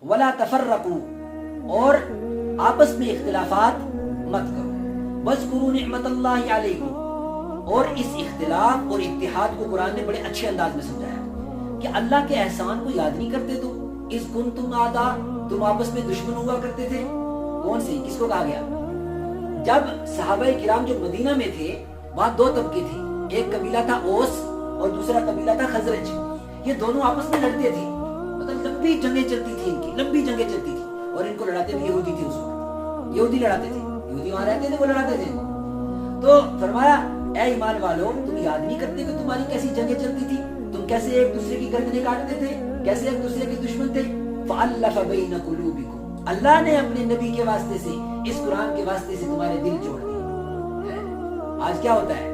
ولا تفرقوا، اور آپس میں اختلافات مت کرو، واذکروا نعمت اللہ علیکم، اور اس اختلاف اور اتحاد کو قرآن نے بڑے اچھے انداز میں سمجھایا کہ اللہ کے احسان کو یاد نہیں کرتے تم، اذ کنتم اعداء، تم آپس میں دشمن ہوا کرتے تھے. کون سی، کس کو کہا گیا؟ جب صحابہ کرام جو مدینہ میں تھے وہاں دو طبقے تھے، ایک قبیلہ تھا اوس اور دوسرا قبیلہ تھا خزرج. یہ دونوں آپس میں لڑتے تھے، مطلب لمبی جنگیں چلتی تھی، ان کی لمبی جنگیں چلتی تھی، اور ان کو لڑاتے بھی یہودی تھے. اس وقت یہودی لڑاتے تھے، یہودی وہاں رہتے تھے، وہ لڑاتے تھے. تو فرمایا اے ایمان والو، تم یاد نہیں کرتے کہ تمہاری کیسی جنگیں چلتی تھی، تم کیسے ایک دوسرے کی گردنیں کاٹتے تھے، کیسے ایک دوسرے کے دشمن تھے. فَأَلَّفَ بَيْنَ قُلُوبِكُمْ، اللہ نے اپنے نبی کے واسطے سے، اس قرآن کے واسطے سے تمہارے دل جوڑ دیے. آج کیا ہوتا ہے،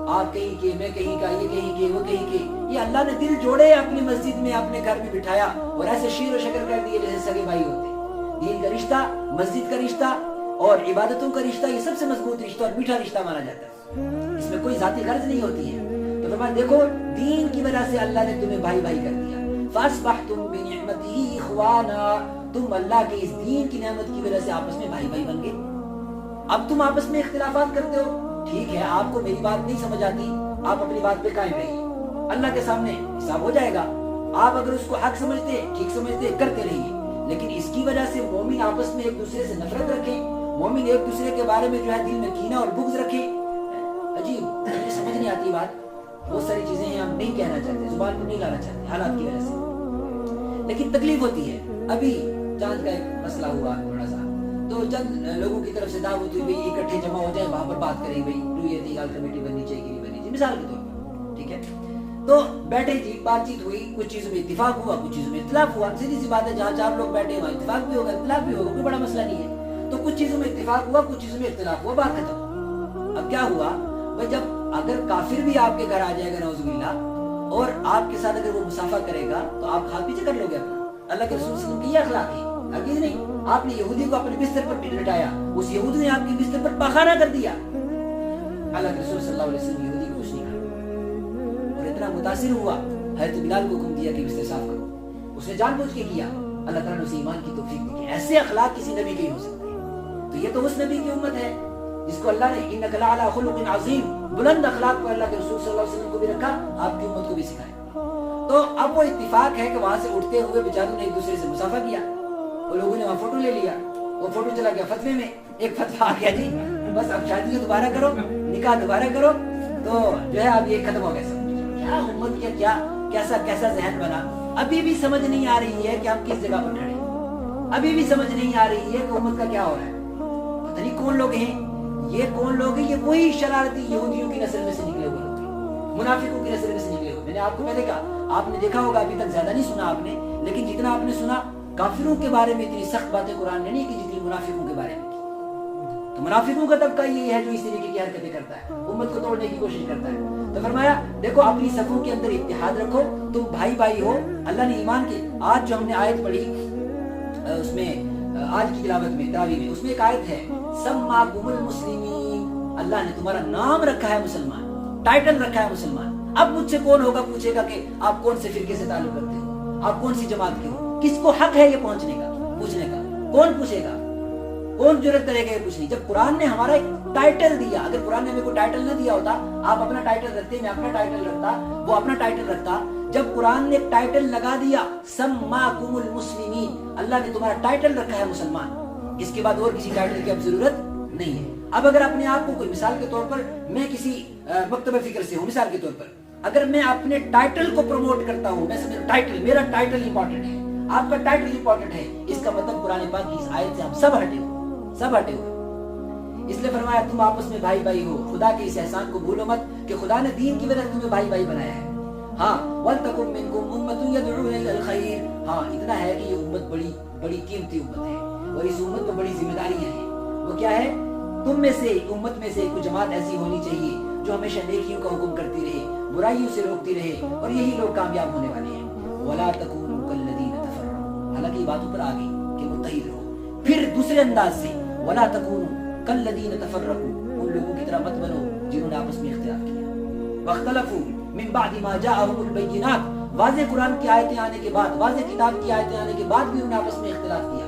آپ کہیں کے، میں کہیں کا، یہ کہیں کے، وہ کہیں کے. یہ اللہ نے دل جوڑے اپنی مسجد میں، اپنے گھر میں بٹھایا اور ایسے شیر و شکر کر دیے جیسے سگے بھائی ہوتے. دین کا رشتہ، مسجد کا رشتہ اور عبادتوں کا رشتہ، یہ سب سے مضبوط رشتہ اور میٹھا رشتہ مانا جاتا ہے. اس میں کوئی ذاتی غرض نہیں ہوتی ہے. تو فرمایا دیکھو، دین کی وجہ سے اللہ نے تمہیں بھائی بھائی کر دیا. فَأَصْبَحْتُمْ بِنِعْمَتِهِ إِخْوَانًا، تم اللہ کے اس دین کی نعمت کی وجہ سے آپس میں بھائی بھائی بن گئے. اب تم آپس میں اختلافات کرتے ہو، ٹھیک ہے، آپ کو میری بات نہیں سمجھ آتی، آپ اپنی بات پہ قائم رہیے، اللہ کے سامنے حساب ہو جائے گا. آپ اگر اس کو حق سمجھتے، ٹھیک سمجھتے، کرتے رہیے. لیکن اس کی وجہ سے مومن آپس میں ایک دوسرے سے نفرت رکھیں، مومن ایک دوسرے کے بارے میں جو ہے دل میں کینہ اور بغض رکھیں. عجیب، مجھے سمجھ نہیں آتی بات. بہت ساری چیزیں ہیں ہم نہیں کہنا چاہتے، زبان کو نہیں لانا چاہتے حالات کی وجہ سے، لیکن تکلیف ہوتی ہے. ابھی چاند کا ایک مسئلہ ہوا تھوڑا سا، تو چند لوگوں کی طرف سے دعوت ہوئی بھائی اکٹھے جمع ہو جائیں، وہاں پر بات کریں بھائی رویتی کمیٹی بننی چاہیے کہ نہیں بننی چاہیے، مثال کے طور پر. ٹھیک ہے، تو بیٹھے جی، بات چیت ہوئی، کچھ چیزوں میں اتفاق ہوا، کچھ چیزوں میں اختلاف ہوا. سیدھی سی بات ہے، جہاں چار لوگ بیٹھے وہاں اتفاق بھی ہوگا، اختلاف بھی ہوگا، کوئی بڑا مسئلہ نہیں ہے. تو کچھ چیزوں میں اتفاق ہوا، کچھ چیزوں میں اختلاف ہوا، بات ختم. اب کیا ہوا بھائی، جب اگر کافر بھی آپ کے گھر آ جائے گا نعوذ باللہ، اور آپ کے ساتھ اگر وہ مسافہ کرے گا تو آپ ہاتھ پیچھے کر لو گے اپنا. اللہ کے رسول صلی اللہ علیہ وسلم کی یہ اخلاق ہے. عقید نہیں، آپ نے یہودی کو اپنے بستر پر لٹایا، اس یہودی نے آپ کے بستر پر پاخانہ کر دیا. اللہ کے رسول صلی اللہ علیہ وسلم یہودی کو کچھ نہیں کہا، اور اتنا متاثر ہوا حضرت بلال کو حکم دیا کہ بستر صاف کرو. اس نے جان بوجھ کے کیا، اللہ تعالیٰ نے اسے ایمان کی توفیق دی. ایسے اخلاق کسی نبی کے ہی ہو سکتے ہیں. تو یہ تو اس نبی کی امت ہے جس کو اللہ نے انک لعلی خلق عظیم، بلند اخلاق پر اللہ کے رسول صلی اللہ علیہ وسلم کو بھی رکھا، آپ کی امت کو بھی سکھایا. تو اب وہ اتفاق ہے کہ وہاں سے اٹھتے ہوئے بیچاروں نے ایک دوسرے سے مسافہ کیا، وہ لوگوں نے وہاں فوٹو لے لیا، وہ فوٹو چلا گیا فتوے میں، ایک فتویٰ آ گیا جی بس اب شادی دوبارہ کرو، نکاح دوبارہ کرو، تو جو ہے اب یہ ختم ہو گیا سب. کیا امت کا کیا کیسا ذہن بنا. ابھی بھی سمجھ نہیں آ رہی ہے کہ ہم کس جگہ پر کھڑے ہیں، ابھی بھی سمجھ نہیں آ رہی ہے کہ امت کا کیا ہو رہا ہے. پتہ نہیں کون لوگ ہیں یہ، کون لوگ ہیں یہ، وہی شرارتی یہودیوں کی نسل میں سے نکلے ہوئے لوگ ہیں، منافقوں کی نسل میں سے نکلے ہوئے. میں نے آپ کو پہلے کہا، آپ نے دیکھا ہوگا ابھی تک زیادہ نہیں سنا آپ نے، لیکن جتنا آپ نے سنا کافروں کے بارے میں اتنی سخت باتیں قرآن نے نہیں کی جتنی منافقوں کے بارے میں کی. تو منافقوں کا طبقہ یہی ہے جو اس طریقے کی حرکتیں کرتا ہے، امت کو توڑنے کی کوشش کرتا ہے. تو فرمایا دیکھو اپنی صفوں کے اندر اتحاد رکھو، تم بھائی بھائی ہو. اللہ نے ایمان کے، آج جو ہم نے آیت پڑھی اس میں، آج کی تلاوت میں تراویح میں، اس میں ایک آیت ہے سماکم المسلمین، اللہ نے تمہارا نام رکھا ہے مسلمان، ٹائٹل رکھا ہے مسلمان. اب مجھ سے کون ہوگا پوچھے گا کہ آپ کون سے فرقے سے تعلق رکھتے ہو، آپ کون سی جماعت کے ہو، کس کو حق ہے یہ پہنچنے کا، پوچھنے کا؟ کون پوچھے گا، کون جرأت کرے گا یہ پوچھنے؟ جب قرآن نے ہمارا ایک ٹائٹل دیا، اگر قرآن نے ہمیں کوئی ٹائٹل نہ دیا ہوتا، آپ اپنا ٹائٹل رکھتے، میں اپنا ٹائٹل رکھتا، وہ اپنا ٹائٹل رکھتا. جب قرآن نے ایک ٹائٹل لگا دیا سماکم المسلمین، اللہ نے تمہارا ٹائٹل رکھا ہے مسلمان، اس کے بعد اور کسی ٹائٹل کی اب ضرورت نہیں ہے. اب اگر اپنے آپ کو کوئی، مثال کے طور پر میں کسی مکتبہ فکر سے ہوں، مثال کے طور پر اگر میں اپنے ٹائٹل کو پروموٹ کرتا ہوں، میں سمجھتا ہوں ٹائٹل، میرا ٹائٹل امپورٹنٹ ہے، آپ کا ٹائٹل امپورٹنٹ ہے، اس کا مطلب قرآن پاک کی اس آیت سے ہم سب ہٹے ہوئے، سب ہٹے ہوئے. اس لیے فرمایا تم آپس میں بھائی بھائی ہو. خدا کے اس احسان کو بھولو مت کہ خدا نے دین کی وجہ سے تمہیں بھائی بھائی بنایا ہے. ہاں وَلْتَكُن مِّنكُمْ أُمَّةٌ يَدْعُونَ إِلَى الْخَيْرِ، ہاں اتنا ہے کہ یہ امت بڑی قیمتی امت ہے، اور اس امت میں بڑی ذمہ داریاں ہیں. وہ کیا ہے؟ تم میں سے، امت میں سے کوئی جماعت ایسی ہونی چاہیے جو ہمیشہ نیکیوں کا حکم کرتی رہے، برائیوں سے روکتی رہے، اور یہی لوگ کامیاب ہونے والے ہیں. وَلَا تَكُونُوا كَالَّذِينَ تَفَرَّقُوا، حالانکہ یہ باتوں پر آ گئی کہ متحد رہو. پھر دوسرے انداز سے وَلَا تَكُونُوا كَالَّذِينَ تَفَرَّقُوا، ان لوگوں کی طرح مت بنو جنہوں نے آپس میں اختلاف کیا. وَاخْتَلَفُوا مِن بَعْدِ مَا جَاءَهُمُ الْبَيِّنَاتُ، واضح قرآن کی آیتیں آنے کے بعد، واضح کتاب کی آیتیں آنے کے بعد بھی انہوں نے آپس میں اختلاف کیا.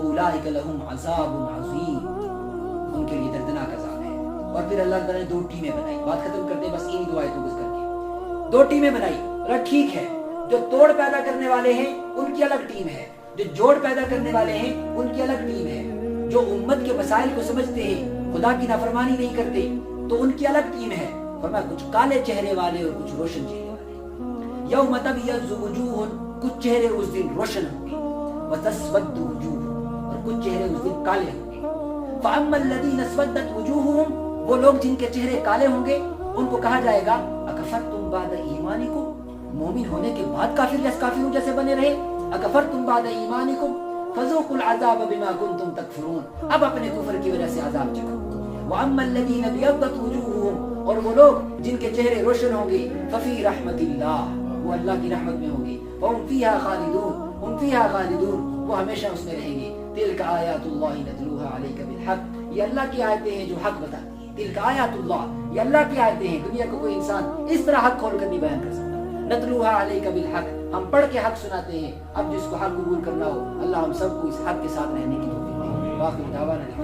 اولئک لہم عذاب عظیم، ان کے لیے دردناک عذاب ہے. اور پھر اللہ تعالیٰ نے دو ٹیمیں بنائی. بات ختم کرتے ہیں بس انہی دو آیتوں کو کر کے. دو ٹیمیں بنائی. ٹھیک ہے، جو توڑ پیدا کرنے والے ہیں ان کی الگ ٹیم ہے، جو جوڑ پیدا کرنے والے ہیں ان کی الگ ٹیم ہے. جو امت کے مسائل کو سمجھتے ہیں، خدا کی نافرمانی نہیں کرتے، تو ان کی الگ ٹیم ہے. فرمایا کچھ کالے چہرے والے اور کچھ روشن چہرے والے. یوم تبیض وجوہ، کچھ چہرے اس دن روشن ہوں گے، وتسود وجوہ، اور کچھ چہرے اس دن کالے ہوں گے. فاما الذین اسودت وجوہہم، وہ لوگ جن کے چہرے کالے ہوں گے ان کو کہا جائے گا اکفرتم بعد ایمانکم، مومن ہونے کے بعد کافروں جیسے بنے رہے. اکفرتم بعد ایمانکم فذوقوا العذاب بما کنتم تکفرون، اب اپنے کفر کی وجہ سے عذاب چکھو. واما الذین ابیضت وجوہہم، اور وہ لوگ جن کے چہرے روشن ہوں گے، ففی رحمت اللہ، وہ اللہ کی رحمت میں ہوں گے. وہم فیہا خالدون، ہم فیہا خالدون، وہ ہمیشہ اس میں رہیں گے. تلک آیات اللہ نتلوہا علیک بالحق، یہ اللہ کی آیتیں ہیں جو حق بتاتی ہیں. تلک آیات اللہ، یہ اللہ کی آیتیں ہیں. دنیا کو کوئی انسان اس طرح حق کھول کر نہیں بیان کر سکتا. نتلوہا علیک بالحق، ہم پڑھ کے حق سناتے ہیں. اب جس کو حق قبول کرنا ہو، اللہ ہم سب کو اس حق کے ساتھ رہنے کی توفیق دے. باقی دعوانا